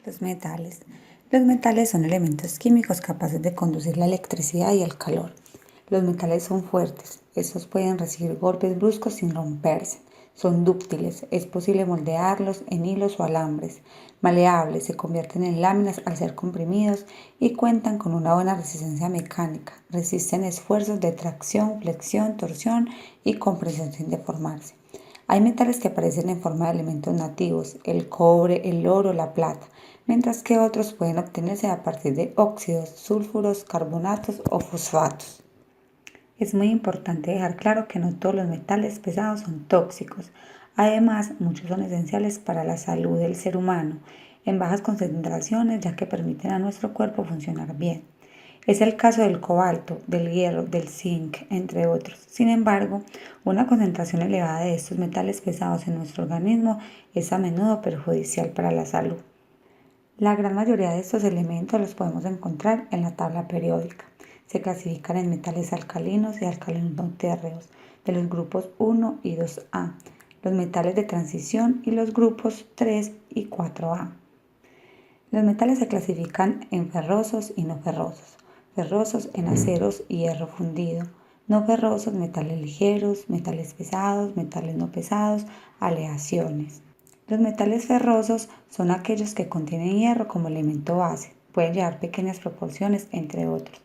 Los metales. Los metales son elementos químicos capaces de conducir la electricidad y el calor. Los metales son fuertes, estos pueden recibir golpes bruscos sin romperse. Son dúctiles, es posible moldearlos en hilos o alambres. Maleables, se convierten en láminas al ser comprimidos y cuentan con una buena resistencia mecánica. Resisten esfuerzos de tracción, flexión, torsión y compresión sin deformarse. Hay metales que aparecen en forma de elementos nativos, el cobre, el oro, la plata, mientras que otros pueden obtenerse a partir de óxidos, sulfuros, carbonatos o fosfatos. Es muy importante dejar claro que no todos los metales pesados son tóxicos. Además, muchos son esenciales para la salud del ser humano, en bajas concentraciones, ya que permiten a nuestro cuerpo funcionar bien. Es el caso del cobalto, del hierro, del zinc, entre otros. Sin embargo, una concentración elevada de estos metales pesados en nuestro organismo es a menudo perjudicial para la salud. La gran mayoría de estos elementos los podemos encontrar en la tabla periódica. Se clasifican en metales alcalinos y alcalinos no térreos, de los grupos 1 y 2A, los metales de transición y los grupos 3 y 4A. Los metales se clasifican en ferrosos y no ferrosos. Ferrosos en aceros y hierro fundido. No ferrosos, metales ligeros, metales pesados, metales no pesados, aleaciones. Los metales ferrosos son aquellos que contienen hierro como elemento base. Pueden llevar pequeñas proporciones, entre otros.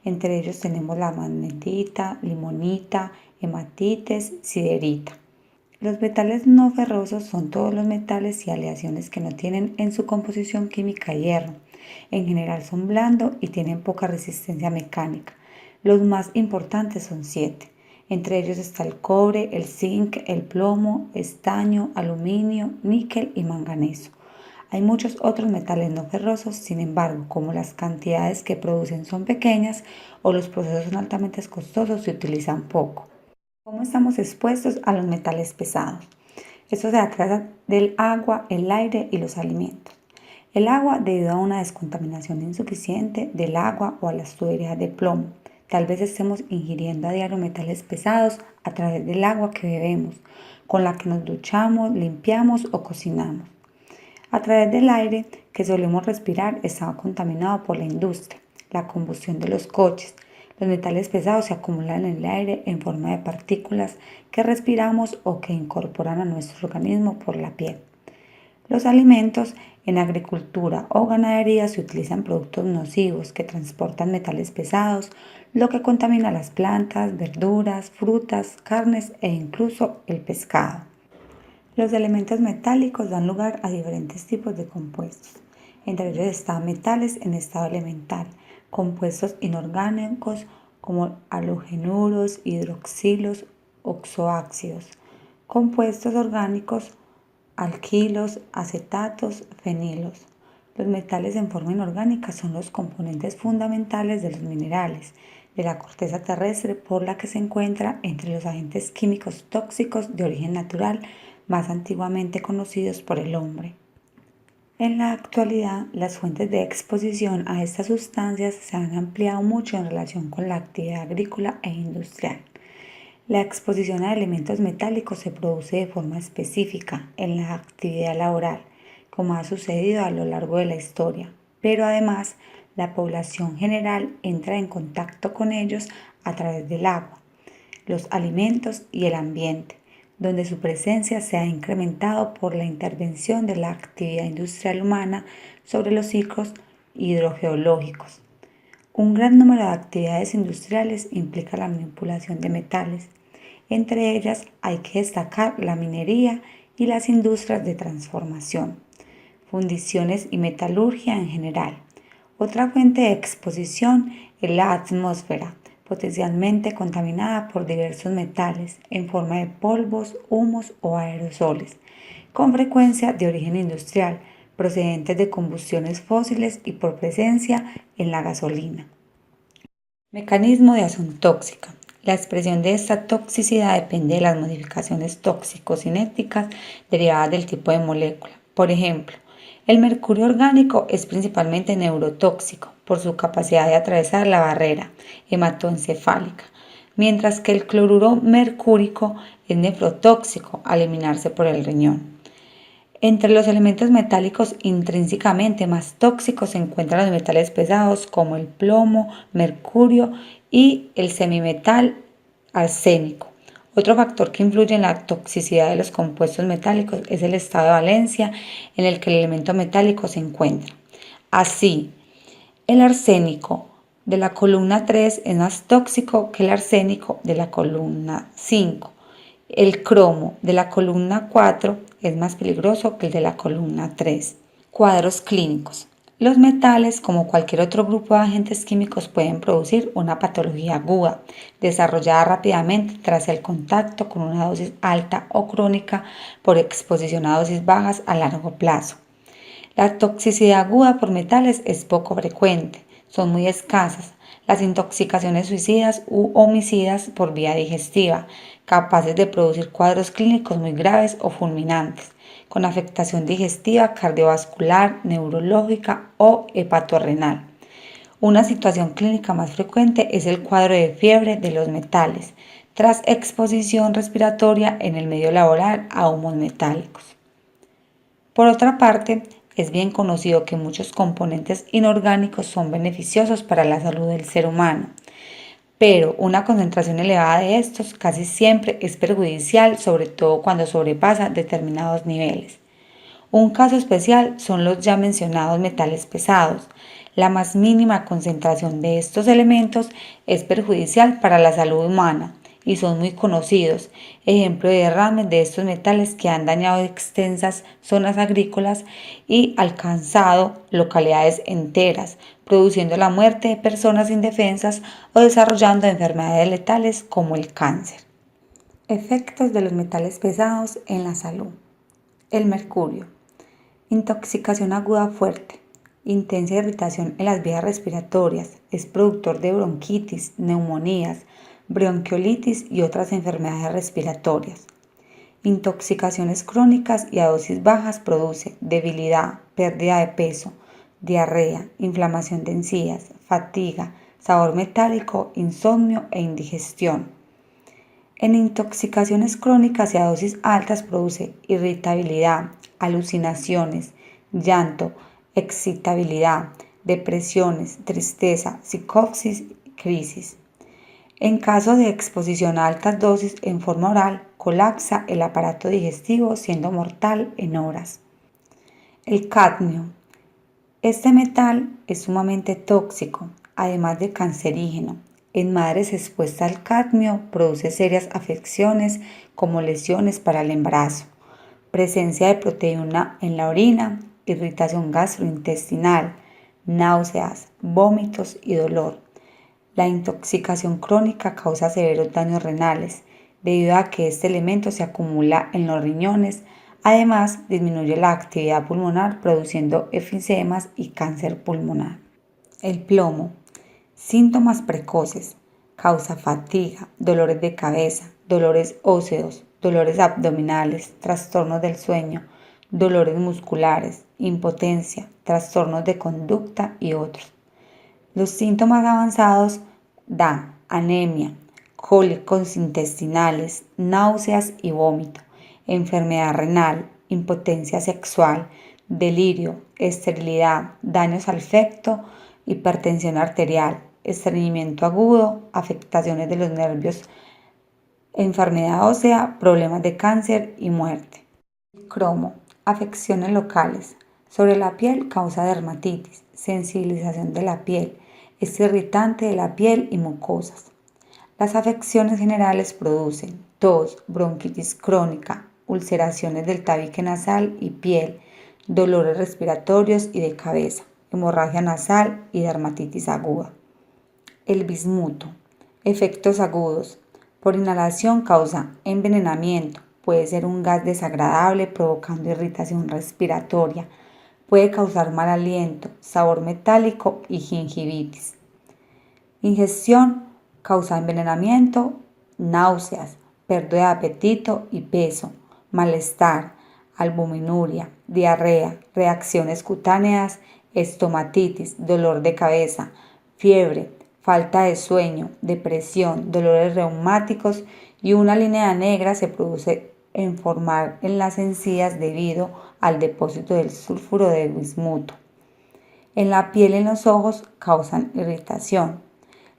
Entre ellos tenemos la magnetita, limonita, hematites, siderita. Los metales no ferrosos son todos los metales y aleaciones que no tienen en su composición química hierro. En general son blandos y tienen poca resistencia mecánica. Los más importantes son 7. Entre ellos está el cobre, el zinc, el plomo, estaño, aluminio, níquel y manganeso. Hay muchos otros metales no ferrosos, sin embargo, como las cantidades que producen son pequeñas o los procesos son altamente costosos, se utilizan poco. ¿Cómo estamos expuestos a los metales pesados? Esto se trata del agua, el aire y los alimentos. El agua debido a una descontaminación insuficiente del agua o a las tuberías de plomo. Tal vez estemos ingiriendo a diario metales pesados a través del agua que bebemos, con la que nos duchamos, limpiamos o cocinamos. A través del aire que solemos respirar está contaminado por la industria, la combustión de los coches. Los metales pesados se acumulan en el aire en forma de partículas que respiramos o que incorporan a nuestro organismo por la piel. Los alimentos en agricultura o ganadería se utilizan productos nocivos que transportan metales pesados, lo que contamina las plantas, verduras, frutas, carnes e incluso el pescado. Los elementos metálicos dan lugar a diferentes tipos de compuestos. Entre ellos están metales en estado elemental, compuestos inorgánicos como halogenuros, hidroxilos, oxoácidos, compuestos orgánicos, alquilos, acetatos, fenilos. Los metales en forma inorgánica son los componentes fundamentales de los minerales, de la corteza terrestre por la que se encuentra entre los agentes químicos tóxicos de origen natural más antiguamente conocidos por el hombre. En la actualidad, las fuentes de exposición a estas sustancias se han ampliado mucho en relación con la actividad agrícola e industrial. La exposición a elementos metálicos se produce de forma específica en la actividad laboral, como ha sucedido a lo largo de la historia, pero además la población general entra en contacto con ellos a través del agua, los alimentos y el ambiente, donde su presencia se ha incrementado por la intervención de la actividad industrial humana sobre los ciclos hidrogeológicos. Un gran número de actividades industriales implica la manipulación de metales. Entre ellas hay que destacar la minería y las industrias de transformación, fundiciones y metalurgia en general. Otra fuente de exposición es la atmósfera, potencialmente contaminada por diversos metales en forma de polvos, humos o aerosoles, con frecuencia de origen industrial, procedentes de combustiones fósiles y por presencia en la gasolina. Mecanismo de acción tóxica. La expresión de esta toxicidad depende de las modificaciones tóxico-cinéticas derivadas del tipo de molécula. Por ejemplo, el mercurio orgánico es principalmente neurotóxico por su capacidad de atravesar la barrera hematoencefálica, mientras que el cloruro mercúrico es nefrotóxico al eliminarse por el riñón. Entre los elementos metálicos intrínsecamente más tóxicos se encuentran los metales pesados como el plomo, mercurio y el semimetal arsénico. Otro factor que influye en la toxicidad de los compuestos metálicos es el estado de valencia en el que el elemento metálico se encuentra. Así, el arsénico de la columna 3 es más tóxico que el arsénico de la columna 5. El cromo de la columna 4 es más peligroso que el de la columna 3. Cuadros clínicos. Los metales, como cualquier otro grupo de agentes químicos, pueden producir una patología aguda, desarrollada rápidamente tras el contacto con una dosis alta o crónica por exposición a dosis bajas a largo plazo. La toxicidad aguda por metales es poco frecuente, son muy escasas. Las intoxicaciones suicidas u homicidas por vía digestiva, capaces de producir cuadros clínicos muy graves o fulminantes, con afectación digestiva, cardiovascular, neurológica o hepatorrenal. Una situación clínica más frecuente es el cuadro de fiebre de los metales, tras exposición respiratoria en el medio laboral a humos metálicos. Por otra parte, es bien conocido que muchos componentes inorgánicos son beneficiosos para la salud del ser humano, pero una concentración elevada de estos casi siempre es perjudicial, sobre todo cuando sobrepasa determinados niveles. Un caso especial son los ya mencionados metales pesados. La más mínima concentración de estos elementos es perjudicial para la salud humana y son muy conocidos. Ejemplo de derrames de estos metales que han dañado extensas zonas agrícolas y alcanzado localidades enteras, produciendo la muerte de personas indefensas o desarrollando enfermedades letales como el cáncer. Efectos de los metales pesados en la salud. El mercurio. Intoxicación aguda fuerte. Intensa irritación en las vías respiratorias. Es productor de bronquitis, neumonías, bronquiolitis y otras enfermedades respiratorias. Intoxicaciones crónicas y a dosis bajas produce debilidad, pérdida de peso, diarrea, inflamación de encías, fatiga, sabor metálico, insomnio e indigestión. En intoxicaciones crónicas y a dosis altas produce irritabilidad, alucinaciones, llanto, excitabilidad, depresiones, tristeza, psicosis y crisis. En caso de exposición a altas dosis en forma oral, colapsa el aparato digestivo siendo mortal en horas. El cadmio. Este metal es sumamente tóxico, además de cancerígeno. En madres expuestas al cadmio produce serias afecciones como lesiones para el embarazo, presencia de proteína en la orina, irritación gastrointestinal, náuseas, vómitos y dolor. La intoxicación crónica causa severos daños renales, debido a que este elemento se acumula en los riñones. Además, disminuye la actividad pulmonar produciendo efisemas y cáncer pulmonar. El plomo. Síntomas precoces. Causa fatiga, dolores de cabeza, dolores óseos, dolores abdominales, trastornos del sueño, dolores musculares, impotencia, trastornos de conducta y otros. Los síntomas avanzados dan anemia, cólicos intestinales, náuseas y vómito, enfermedad renal, impotencia sexual, delirio, esterilidad, daños al feto, hipertensión arterial, estreñimiento agudo, afectaciones de los nervios, enfermedad ósea, problemas de cáncer y muerte. Cromo, afecciones locales. Sobre la piel causa dermatitis, sensibilización de la piel, es irritante de la piel y mucosas. Las afecciones generales producen tos, bronquitis crónica, ulceraciones del tabique nasal y piel, dolores respiratorios y de cabeza, hemorragia nasal y dermatitis aguda. El bismuto. Efectos agudos. Por inhalación causa envenenamiento. Puede ser un gas desagradable provocando irritación respiratoria. Puede causar mal aliento, sabor metálico y gingivitis. Ingestión causa envenenamiento, náuseas, pérdida de apetito y peso, malestar, albuminuria, diarrea, reacciones cutáneas, estomatitis, dolor de cabeza, fiebre, falta de sueño, depresión, dolores reumáticos y una línea negra se produce en formar en las encías debido al depósito del sulfuro de bismuto. En la piel y en los ojos causan irritación.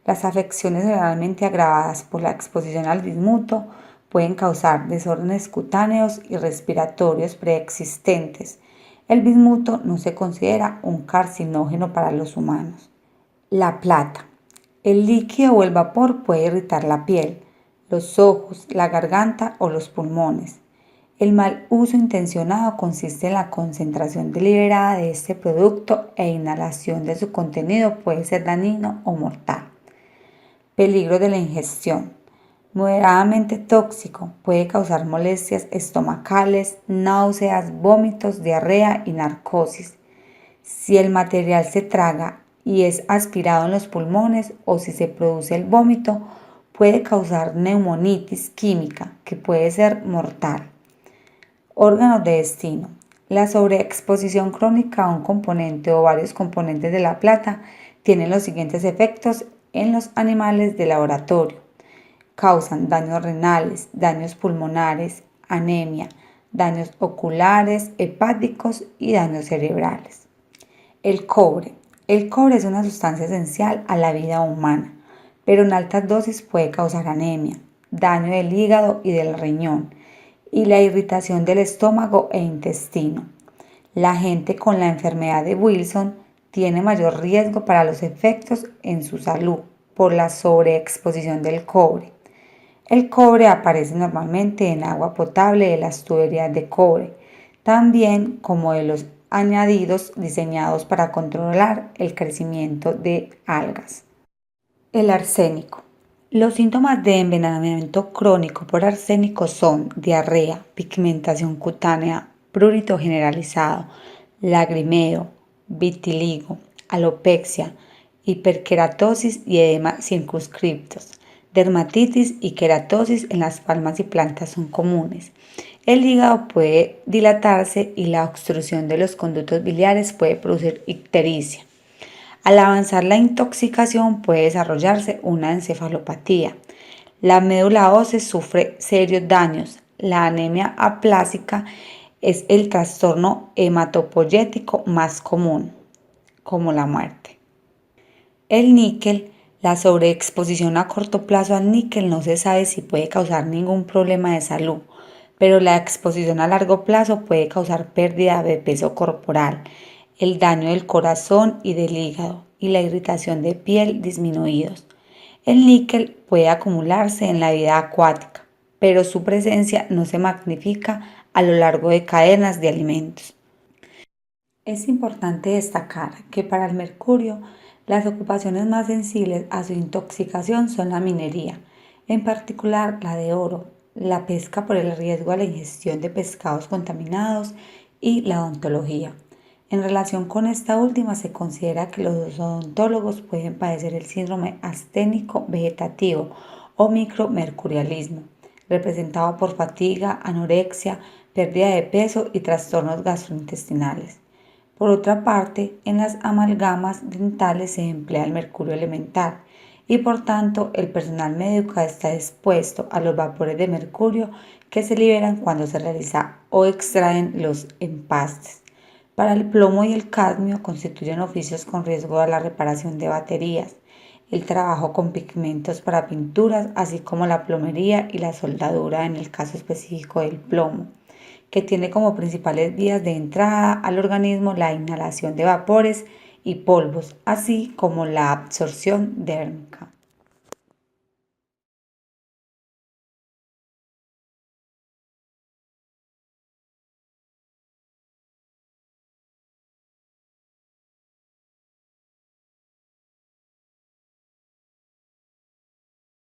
Las afecciones generalmente agravadas por la exposición al bismuto pueden causar desórdenes cutáneos y respiratorios preexistentes. El bismuto no se considera un carcinógeno para los humanos. La plata. El líquido o el vapor puede irritar la piel, los ojos, la garganta o los pulmones. El mal uso intencionado consiste en la concentración deliberada de este producto e inhalación de su contenido puede ser dañino o mortal. Peligro de la ingestión. Moderadamente tóxico, puede causar molestias estomacales, náuseas, vómitos, diarrea y narcosis. Si el material se traga y es aspirado en los pulmones o si se produce el vómito, puede causar neumonitis química que puede ser mortal. Órganos de destino. La sobreexposición crónica a un componente o varios componentes de la plata tiene los siguientes efectos en los animales de laboratorio. Causan daños renales, daños pulmonares, anemia, daños oculares, hepáticos y daños cerebrales. El cobre. El cobre es una sustancia esencial a la vida humana, pero en altas dosis puede causar anemia, daño del hígado y del riñón, y la irritación del estómago e intestino. La gente con la enfermedad de Wilson tiene mayor riesgo para los efectos en su salud por la sobreexposición del cobre. El cobre aparece normalmente en agua potable de las tuberías de cobre, también como de los añadidos diseñados para controlar el crecimiento de algas. El arsénico. Los síntomas de envenenamiento crónico por arsénico son diarrea, pigmentación cutánea, prurito generalizado, lagrimeo, vitiligo, alopecia, hiperkeratosis y edema circunscriptos. Dermatitis y queratosis en las palmas y plantas son comunes. El hígado puede dilatarse y la obstrucción de los conductos biliares puede producir ictericia. Al avanzar la intoxicación puede desarrollarse una encefalopatía. La médula ósea sufre serios daños. La anemia aplásica es el trastorno hematopoyético más común, como la muerte. El níquel. La sobreexposición a corto plazo al níquel no se sabe si puede causar ningún problema de salud, pero la exposición a largo plazo puede causar pérdida de peso corporal, el daño del corazón y del hígado y la irritación de piel disminuidos. El níquel puede acumularse en la vida acuática, pero su presencia no se magnifica a lo largo de cadenas de alimentos. Es importante destacar que para el mercurio, las ocupaciones más sensibles a su intoxicación son la minería, en particular la de oro, la pesca por el riesgo a la ingestión de pescados contaminados y la odontología. En relación con esta última, se considera que los odontólogos pueden padecer el síndrome asténico vegetativo o micromercurialismo, representado por fatiga, anorexia, pérdida de peso y trastornos gastrointestinales. Por otra parte, en las amalgamas dentales se emplea el mercurio elemental y por tanto el personal médico está expuesto a los vapores de mercurio que se liberan cuando se realiza o extraen los empastes. Para el plomo y el cadmio constituyen oficios con riesgo a la reparación de baterías, el trabajo con pigmentos para pinturas, así como la plomería y la soldadura en el caso específico del plomo, que tiene como principales vías de entrada al organismo la inhalación de vapores y polvos, así como la absorción dérmica.